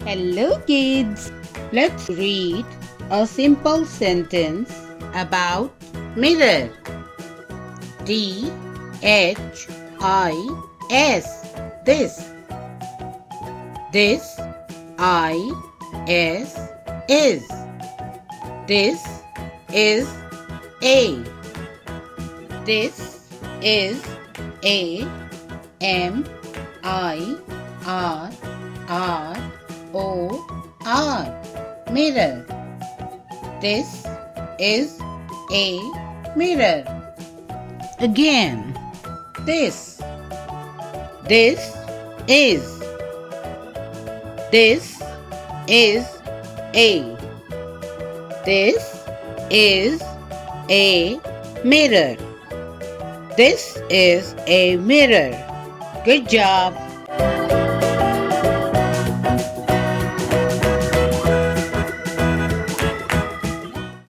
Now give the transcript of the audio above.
Hello, kids. Let's read a simple sentence about mirror. This. This. This. Is. This is a. This is a. mirror. Mirror. This is a mirror. Again. This. This is. This is a. This is a mirror. This is a mirror. Good job.